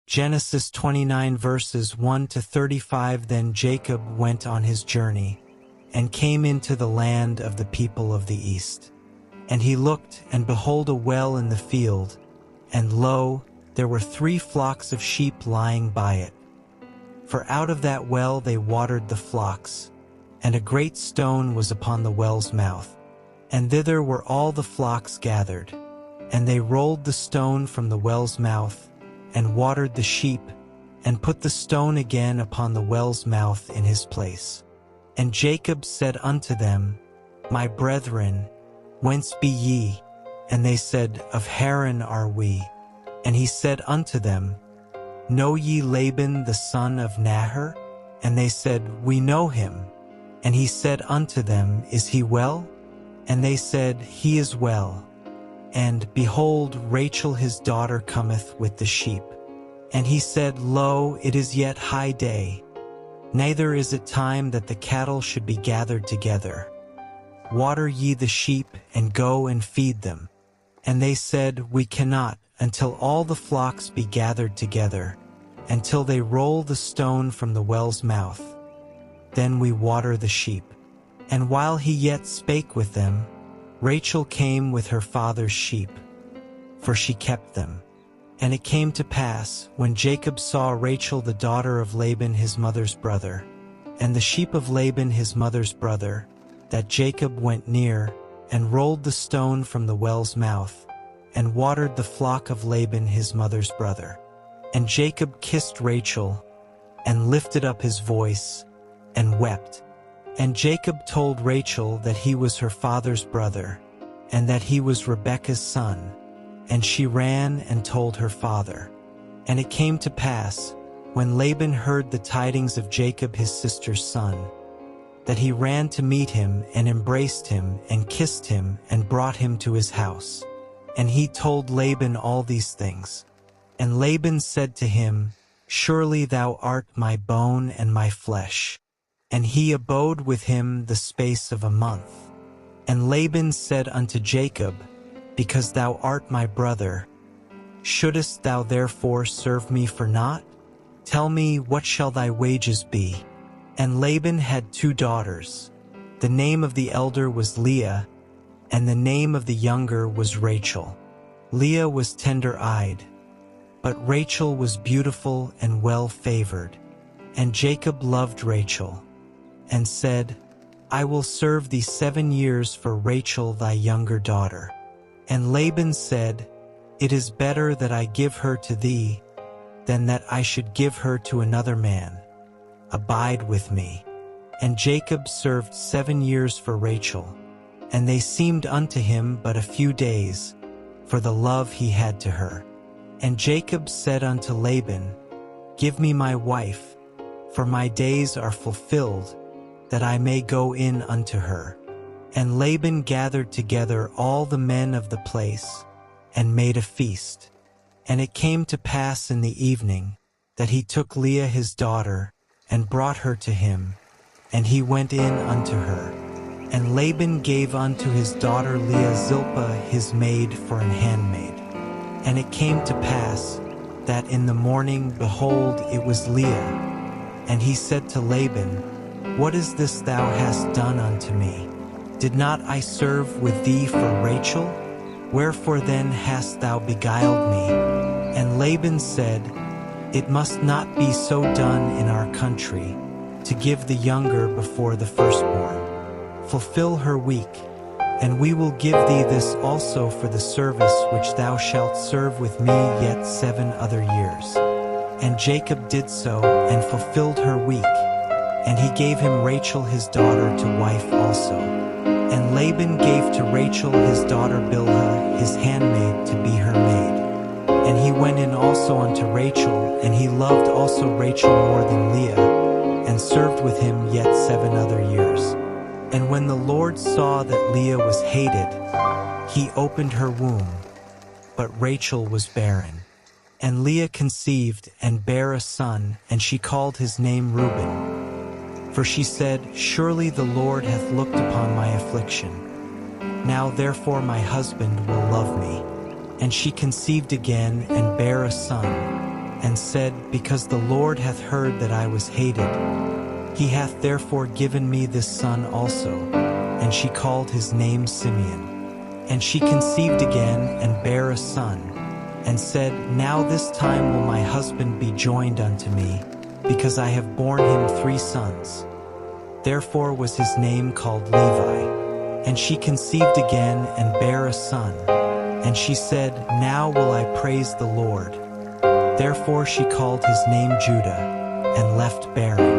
Genesis 29 verses 1 to 35. Then Jacob went on his journey, and came into the land of the people of the east. And he looked, and behold, a well in the field, and lo, there were 3 flocks of sheep lying by it. For out of that well they watered the flocks, and a great stone was upon the well's mouth, and thither were all the flocks gathered. And they rolled the stone from the well's mouth, and watered the sheep, and put the stone again upon the well's mouth in his place. And Jacob said unto them, My brethren, whence be ye? And they said, Of Haran are we. And he said unto them, Know ye Laban the son of Nahor? And they said, We know him. And he said unto them, Is he well? And they said, He is well. And, behold, Rachel his daughter cometh with the sheep. And he said, Lo, it is yet high day, neither is it time that the cattle should be gathered together. Water ye the sheep, and go and feed them. And they said, We cannot, until all the flocks be gathered together, until they roll the stone from the well's mouth. Then we water the sheep. And while he yet spake with them, Rachel came with her father's sheep, for she kept them. And it came to pass, when Jacob saw Rachel the daughter of Laban his mother's brother, and the sheep of Laban his mother's brother, that Jacob went near, and rolled the stone from the well's mouth, and watered the flock of Laban his mother's brother. And Jacob kissed Rachel, and lifted up his voice, and wept. And Jacob told Rachel that he was her father's brother, and that he was Rebekah's son. And she ran and told her father. And it came to pass, when Laban heard the tidings of Jacob his sister's son, that he ran to meet him, and embraced him, and kissed him, and brought him to his house. And he told Laban all these things. And Laban said to him, Surely thou art my bone and my flesh. And he abode with him the space of a month. And Laban said unto Jacob, Because thou art my brother, shouldest thou therefore serve me for naught? Tell me, what shall thy wages be? And Laban had 2 daughters. The name of the elder was Leah, and the name of the younger was Rachel. Leah was tender-eyed, but Rachel was beautiful and well-favored. And Jacob loved Rachel, and said, I will serve thee 7 years for Rachel thy younger daughter. And Laban said, It is better that I give her to thee, than that I should give her to another man. Abide with me. And Jacob served 7 years for Rachel, and they seemed unto him but a few days, for the love he had to her. And Jacob said unto Laban, Give me my wife, for my days are fulfilled, that I may go in unto her. And Laban gathered together all the men of the place, and made a feast. And it came to pass in the evening, that he took Leah his daughter, and brought her to him, and he went in unto her. And Laban gave unto his daughter Leah Zilpah his maid for an handmaid. And it came to pass, that in the morning, behold, it was Leah. And he said to Laban, What is this thou hast done unto me? Did not I serve with thee for Rachel? Wherefore then hast thou beguiled me? And Laban said, It must not be so done in our country, to give the younger before the firstborn. Fulfill her week, and we will give thee this also for the service which thou shalt serve with me yet 7 other years. And Jacob did so, and fulfilled her week. And he gave him Rachel his daughter to wife also. And Laban gave to Rachel his daughter Bilhah his handmaid to be her maid. And he went in also unto Rachel, and he loved also Rachel more than Leah, and served with him yet 7 other years. And when the Lord saw that Leah was hated, he opened her womb, but Rachel was barren. And Leah conceived, and bare a son, and she called his name Reuben. For she said, Surely the Lord hath looked upon my affliction. Now therefore my husband will love me. And she conceived again, and bare a son. and said, Because the Lord hath heard that I was hated, he hath therefore given me this son also. And she called his name Simeon. And she conceived again, and bare a son, and said, Now this time will my husband be joined unto me, because I have borne him 3 sons. Therefore was his name called Levi. And she conceived again, and bare a son. And she said, Now will I praise the Lord. Therefore she called his name Judah, and left bearing.